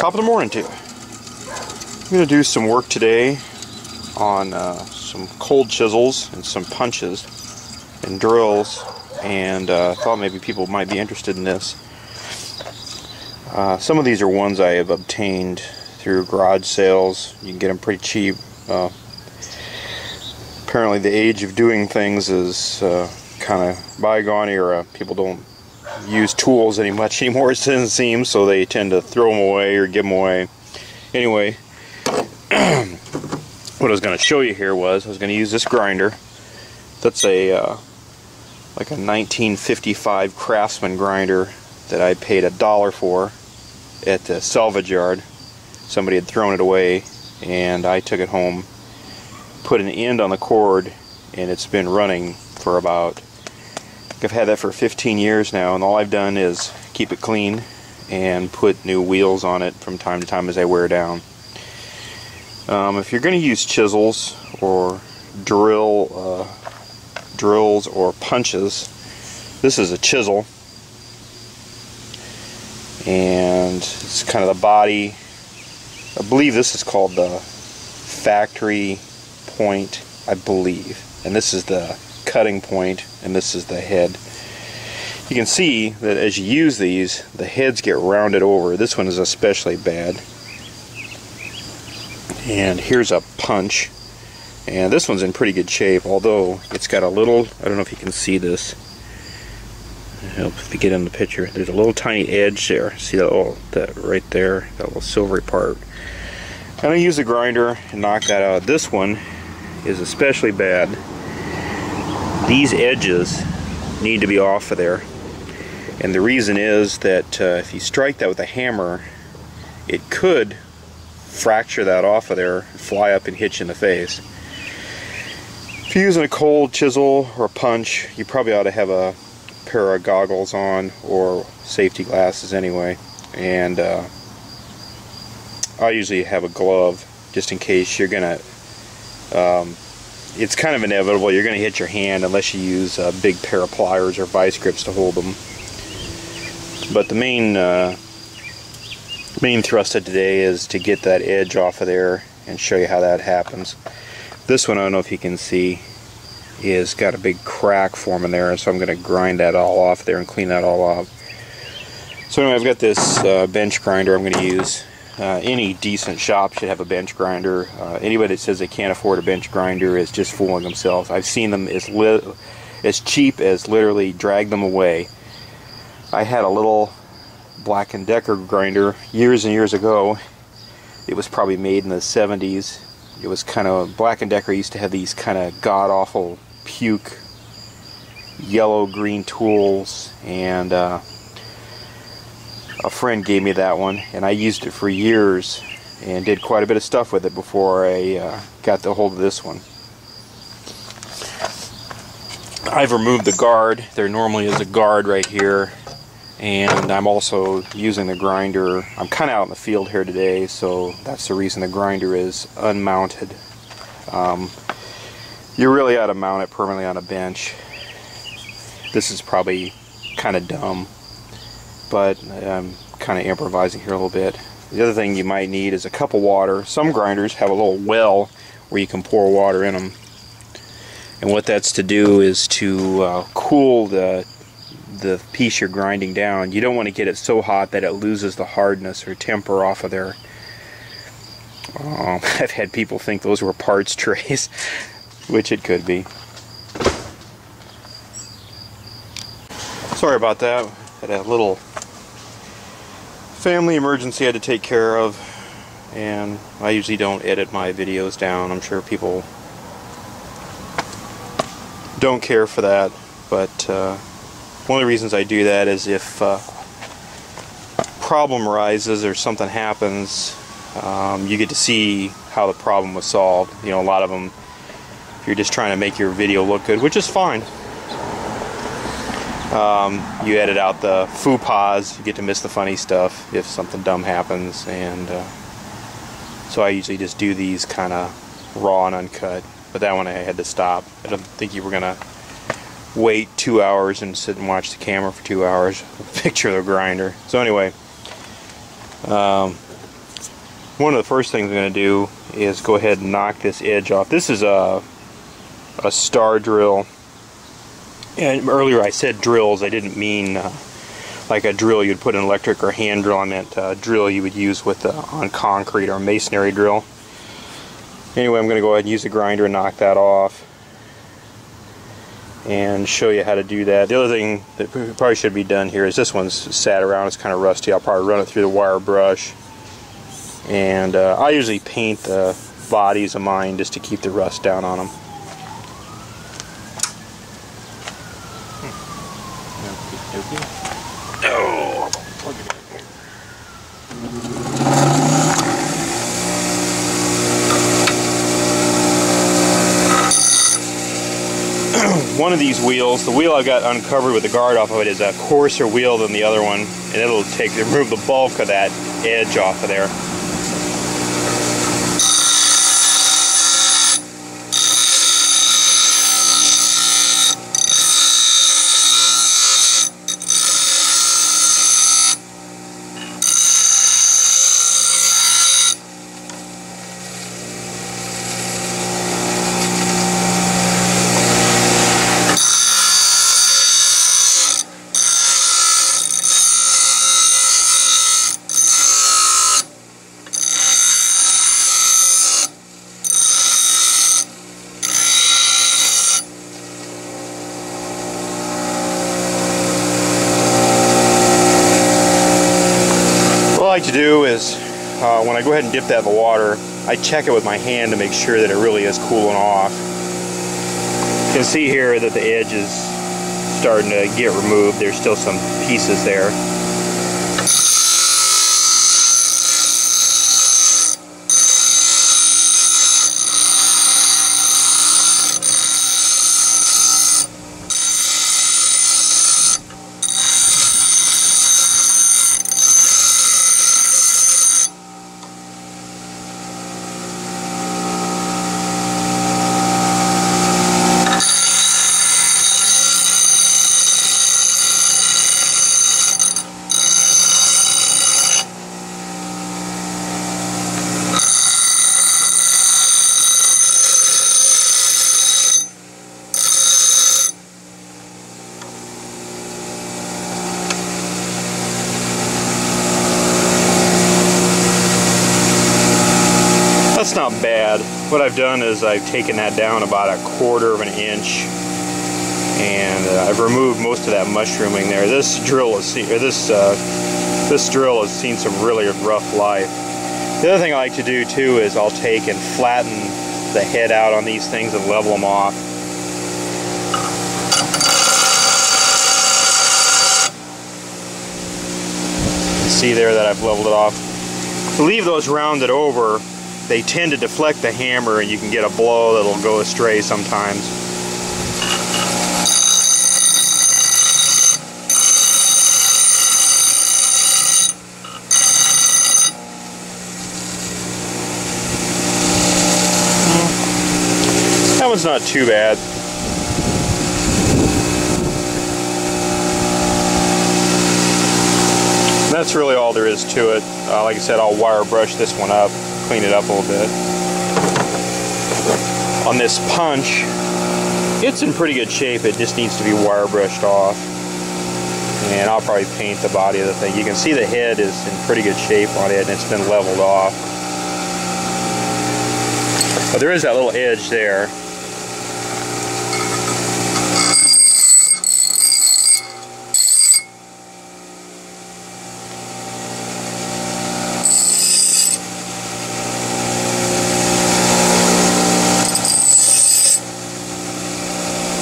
Top of the morning to you. I'm going to do some work today on some cold chisels and some punches and drills, and thought maybe people might be interested in this. Some of these are ones I have obtained through garage sales. You can get them pretty cheap. Apparently the age of doing things is kind of bygone era. People don't use tools much anymore, it doesn't seem, so they tend to throw them away or give them away. Anyway, what I was going to show you here was I was going to use this grinder. That's a like a 1955 Craftsman grinder that I paid $1 for at the salvage yard. Somebody had thrown it away and I took it home, put an end on the cord, and it's been running for about, I've had that for 15 years now, and all I've done is keep it clean and put new wheels on it from time to time as they wear down. If you're going to use chisels or drills or punches, this is a chisel, and it's kind of the body. I believe this is called the factory point, I believe, and this is the cutting point, and this is the head. You can see that as you use these, the heads get rounded over. This one is especially bad. And here's a punch, and this one's in pretty good shape, although it's got a little, I don't know if you can see this, help if you get in the picture, there's a little tiny edge there. See that right there, that little silvery part. I'm going to use a grinder and knock that out. This one is especially bad. These edges need to be off of there, and the reason is that if you strike that with a hammer, it could fracture that off of there, fly up and hit you in the face. If you're using a cold chisel or a punch, you probably ought to have a pair of goggles on, or safety glasses anyway, and I usually have a glove just in case you're gonna it's kind of inevitable you're gonna hit your hand unless you use a big pair of pliers or vice grips to hold them. But the main thrust of today is to get that edge off of there and show you how that happens. This one, I don't know if you can see, is got a big crack forming there, so I'm going to grind that all off there and clean that all off. So anyway, I've got this bench grinder I'm going to use. Any decent shop should have a bench grinder. Anybody that says they can't afford a bench grinder is just fooling themselves. I've seen them as cheap as literally drag them away. I had a little Black & Decker grinder years and years ago. It was probably made in the 70s. It was kind of, Black & Decker used to have these kind of god-awful puke yellow-green tools, and a friend gave me that one, and I used it for years and did quite a bit of stuff with it before I got the hold of this one. I've removed the guard. There normally is a guard right here, and I'm also using the grinder. I'm kind of out in the field here today, so that's the reason the grinder is unmounted. You really ought to mount it permanently on a bench. This is probably kind of dumb, but I'm kind of improvising here a little bit. The other thing you might need is a cup of water. Some grinders have a little well where you can pour water in them, and what that's to do is to cool the piece you're grinding down. You don't want to get it so hot that it loses the hardness or temper off of there. I've had people think those were parts trays, which it could be. Sorry about that. Had a little family emergency I had to take care of, and I usually don't edit my videos down. I'm sure people don't care for that, but one of the reasons I do that is if a problem arises or something happens, you get to see how the problem was solved. You know, a lot of them, if you're just trying to make your video look good, which is fine, you edit out the faux pas, you get to miss the funny stuff if something dumb happens, and so I usually just do these kind of raw and uncut. But that one I had to stop. I don't think you were gonna wait 2 hours and sit and watch the camera for 2 hours with a picture of the grinder. So anyway, one of the first things I'm going to do is go ahead and knock this edge off. This is a star drill. And earlier I said drills. I didn't mean like a drill you'd put in electric or hand drill. I meant a drill you would use with on concrete or masonry drill. Anyway, I'm going to go ahead and use the grinder and knock that off and show you how to do that. The other thing that probably should be done here is this one's sat around. It's kind of rusty. I'll probably run it through the wire brush. And I usually paint the bodies of mine just to keep the rust down on them. Oh, plug it in here. One of these wheels, the wheel I got uncovered with the guard off of it, is a coarser wheel than the other one, and it'll remove the bulk of that edge off of there. What I like to do is when I go ahead and dip that in the water, I check it with my hand to make sure that it really is cooling off. You can see here that the edge is starting to get removed. There's still some pieces there. That's not bad. What I've done is I've taken that down about 1/4 of an inch, and I've removed most of that mushrooming there. This drill has seen, this drill has seen some really rough life. The other thing I like to do too is I'll take and flatten the head out on these things and level them off. See there that I've leveled it off. To leave those rounded over, they tend to deflect the hammer and you can get a blow that'll go astray sometimes. That one's not too bad. That's really all there is to it. Like I said, I'll wire brush this one up, clean it up a little bit. On this punch, it's in pretty good shape. It just needs to be wire brushed off. And I'll probably paint the body of the thing. You can see the head is in pretty good shape on it, and it's been leveled off. But there is that little edge there.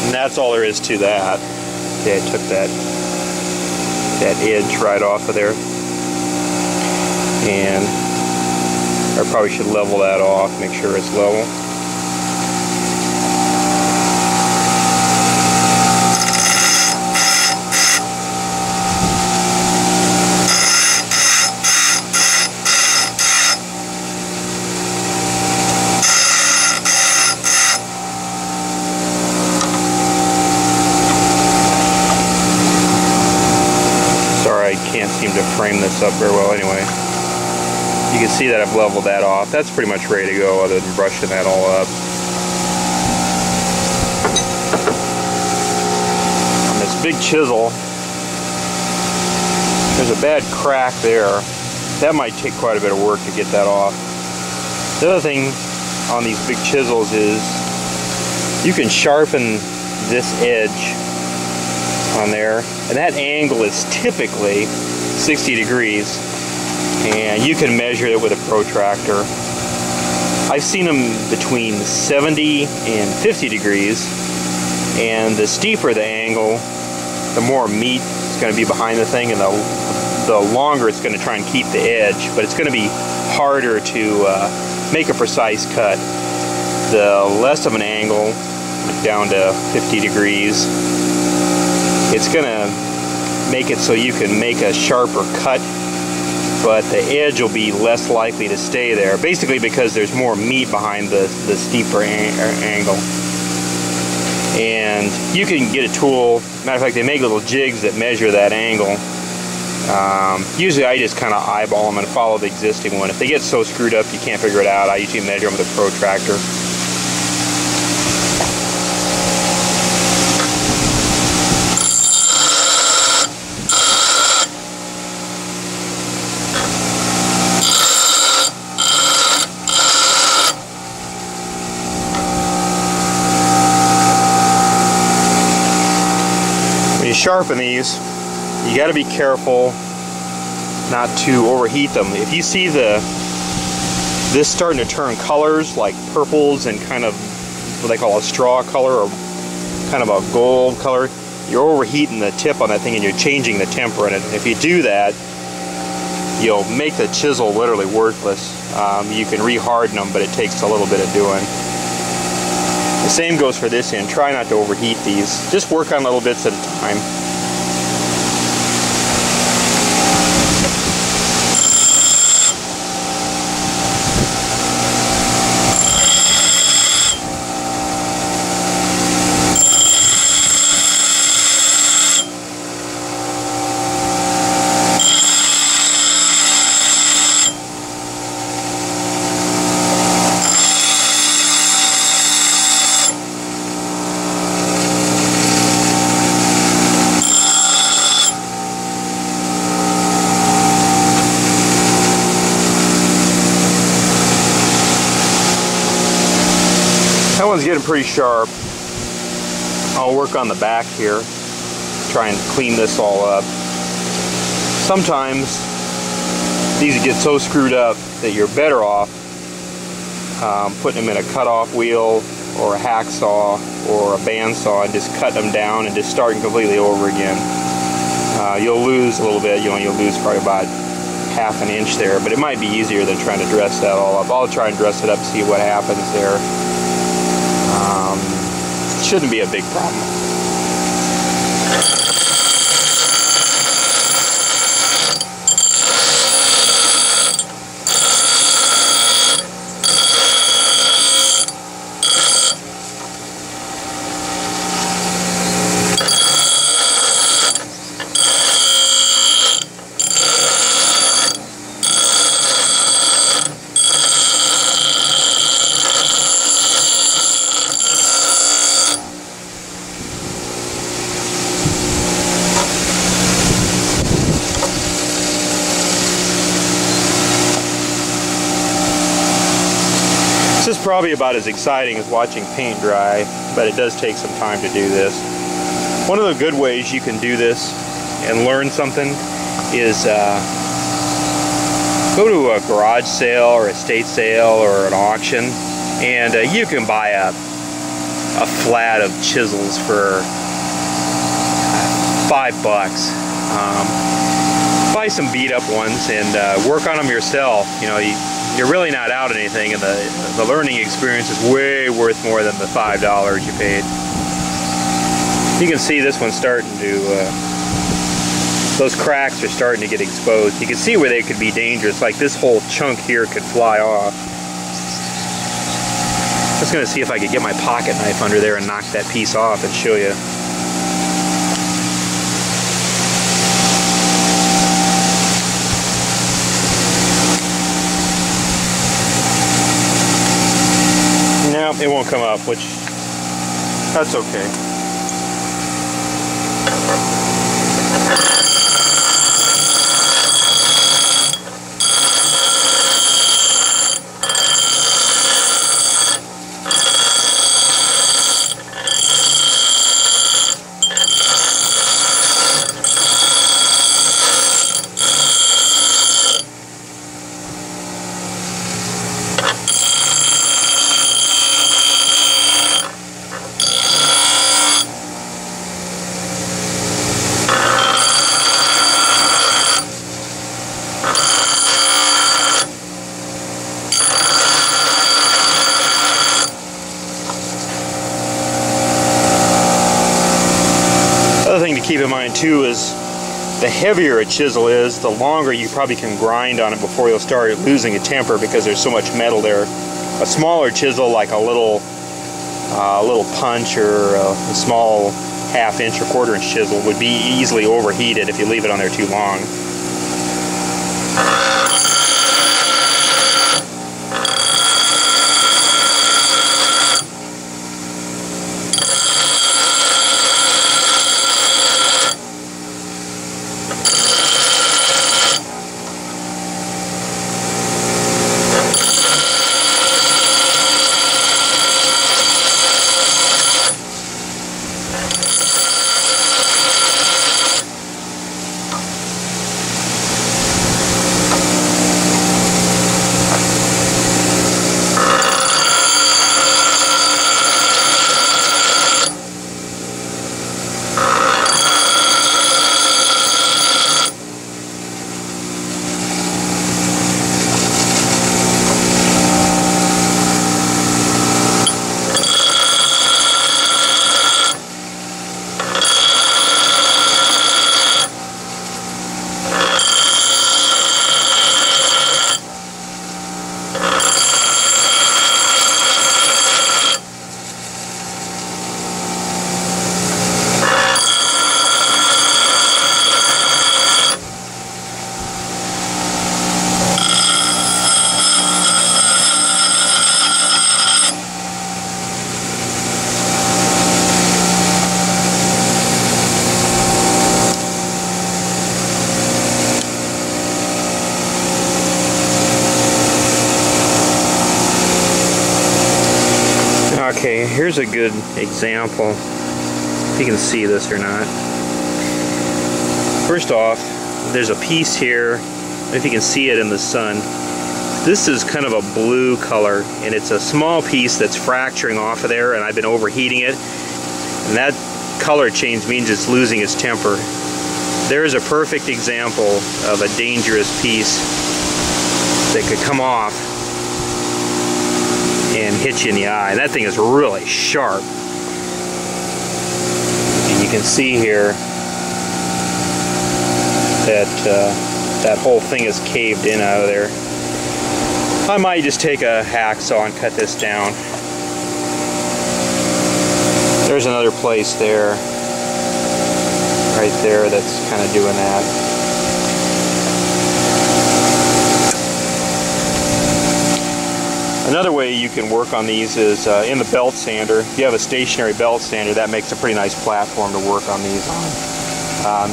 And that's all there is to that. Okay, I took that edge right off of there. And I probably should level that off, make sure it's level. Can't seem to frame this up very well anyway. You can see that I've leveled that off. That's pretty much ready to go other than brushing that all up. On this big chisel, there's a bad crack there. That might take quite a bit of work to get that off. The other thing on these big chisels is you can sharpen this edge on there, and that angle is typically 60 degrees, and you can measure it with a protractor. I've seen them between 70 and 50 degrees, and the steeper the angle, the more meat is going to be behind the thing, and the longer it's going to try and keep the edge, but it's going to be harder to make a precise cut. The less of an angle, down to 50 degrees, it's going to make it so you can make a sharper cut, but the edge will be less likely to stay there, basically because there's more meat behind the steeper angle. And you can get a tool, matter of fact they make little jigs that measure that angle. Usually I just kind of eyeball them and follow the existing one. If they get so screwed up you can't figure it out, I usually measure them with a protractor. When you sharpen these, you got to be careful not to overheat them. If you see this starting to turn colors like purples and kind of what they call a straw color or kind of a gold color, you're overheating the tip on that thing and you're changing the temper in it. And if you do that, you'll make the chisel literally worthless. You can re-harden them, but it takes a little bit of doing. The same goes for this end. Try not to overheat these. Just work on little bits at a time. That one's getting pretty sharp. I'll work on the back here, try and clean this all up. Sometimes these get so screwed up that you're better off putting them in a cutoff wheel or a hacksaw or a bandsaw and just cut them down and just starting completely over again. You'll lose a little bit, you'll lose probably about half an inch there, but it might be easier than trying to dress that all up. I'll try and dress it up, see what happens there. Shouldn't be a big problem. This is probably about as exciting as watching paint dry, but it does take some time to do this. One of the good ways you can do this and learn something is go to a garage sale or estate sale or an auction, and you can buy a flat of chisels for $5. Buy some beat up ones and work on them yourself. You know, you're really not out anything, and the learning experience is way worth more than the $5 you paid. You can see this one's starting to, those cracks are starting to get exposed. You can see where they could be dangerous, like this whole chunk here could fly off. Just going to see if I could get my pocket knife under there and knock that piece off and show you. it won't come up, which that's okay. Keep in mind too is the heavier a chisel is, the longer you probably can grind on it before you'll start losing a temper because there's so much metal there. A smaller chisel, like a little punch or a small half-inch or quarter-inch chisel, would be easily overheated if you leave it on there too long. Okay, here's a good example, if you can see this or not. First off, there's a piece here, if you can see it in the sun. This is kind of a blue color, and it's a small piece that's fracturing off of there, and I've been overheating it. And that color change means it's losing its temper. There's a perfect example of a dangerous piece that could come off and hit you in the eye. That thing is really sharp. And you can see here that that whole thing is caved in out of there. I might just take a hacksaw and cut this down. There's another place there, right there, that's kind of doing that. Another way you can work on these is in the belt sander. If you have a stationary belt sander, that makes a pretty nice platform to work on these on.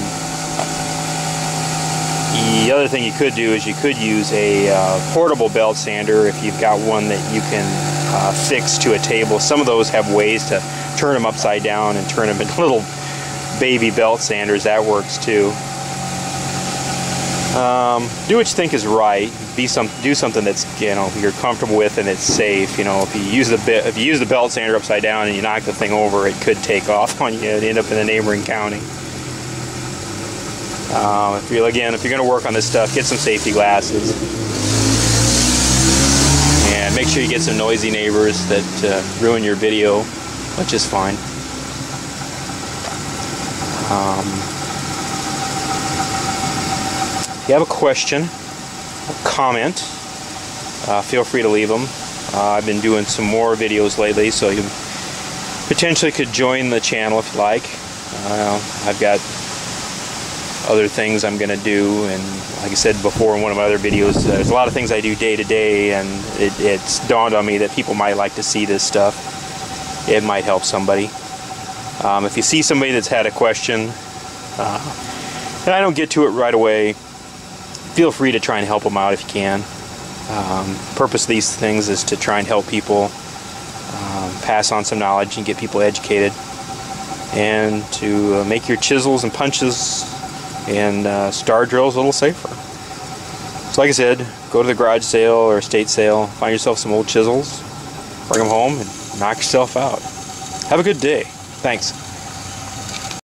The other thing you could do is you could use a portable belt sander if you've got one that you can fix to a table. Some of those have ways to turn them upside down and turn them into little baby belt sanders. That works too. Do what you think is right. Do something that's, you know, you're comfortable with and it's safe. You know, if you use the belt sander upside down and you knock the thing over, it could take off on you and end up in a neighboring county. If you're going to work on this stuff, get some safety glasses and make sure you get some noisy neighbors that ruin your video, which is fine. If you have a question, a comment, feel free to leave them. I've been doing some more videos lately, so you potentially could join the channel if you like. I've got other things I'm going to do. And like I said before in one of my other videos, there's a lot of things I do day to day, and it's dawned on me that people might like to see this stuff. It might help somebody. If you see somebody that's had a question and I don't get to it right away, feel free to try and help them out if you can. Purpose of these things is to try and help people, pass on some knowledge and get people educated, and to make your chisels and punches and star drills a little safer. So like I said, go to the garage sale or estate sale, find yourself some old chisels, bring them home and knock yourself out. Have a good day. Thanks.